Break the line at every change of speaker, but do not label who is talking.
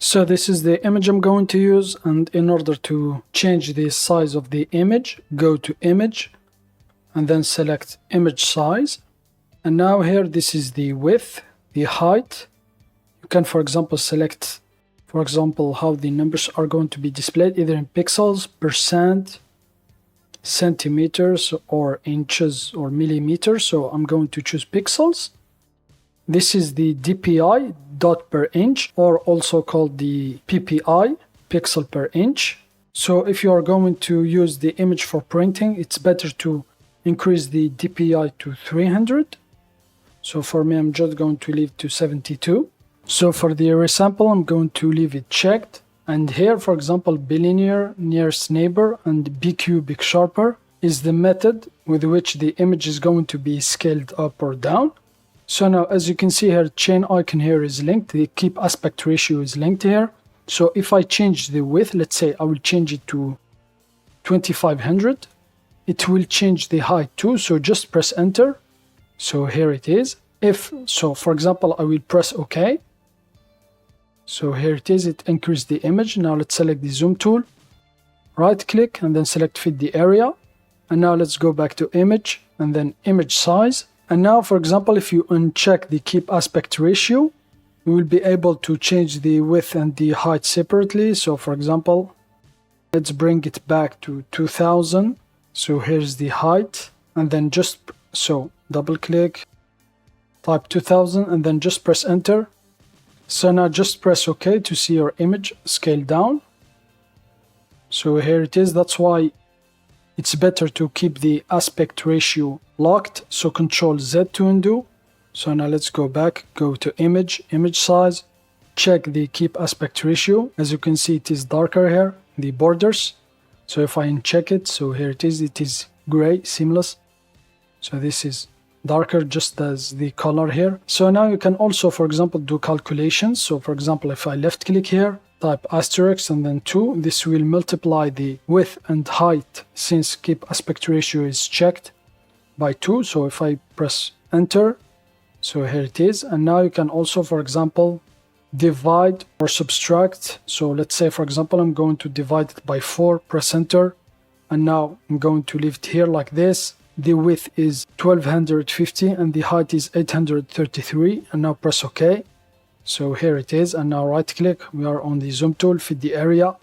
So this is the image I'm going to use, and in order to change the size of the image, go to image and then select image size. And now here, this is the width, the height. You can, for example, select, for example, how the numbers are going to be displayed, either in pixels, percent, centimeters, or inches, or millimeters. So I'm going to choose pixels. This is the DPI, dot per inch, or also called the PPI, pixel per inch. So if you are going to use the image for printing, it's better to increase the DPI to 300. So for me, I'm just going to leave to 72. So for the array sample, I'm going to leave it checked. And here, for example, bilinear, nearest neighbor, and BQ, big sharper, is the method with which the image is going to be scaled up or down. So now, as you can see here, chain icon here is linked. The keep aspect ratio is linked here. So if I change the width, let's say I will change it to 2500, it will change the height too. So just press enter. So here it is. So for example, I will press OK. So here it is. It increased the image. Now let's select the zoom tool, right click, and then select fit the area. And now let's go back to image and then image size. And now, for example, if you uncheck the keep aspect ratio, you will be able to change the width and the height separately. So for example, let's bring it back to 2000. So here's the height, and then double click, type 2000, and then just press enter. So now just press OK to see your image scale down. So here it is. That's why it's better to keep the aspect ratio locked. So Control Z to undo. So now let's go back, go to image, image size, check the keep aspect ratio. As you can see, it is darker here, the borders. So if I uncheck it, so here it is gray, seamless. So this is darker just as the color here. So now you can also, for example, do calculations. So for example, if I left click here, type asterisk and then 2, this will multiply the width and height since keep aspect ratio is checked by 2. So if I press enter, so here it is. And now you can also, for example, divide or subtract. So let's say, for example, I'm going to divide it by 4, press enter. And now I'm going to leave it here like this. The width is 1250 and the height is 833. And now press OK. So here it is, and now right click, we are on the zoom tool, fit the area,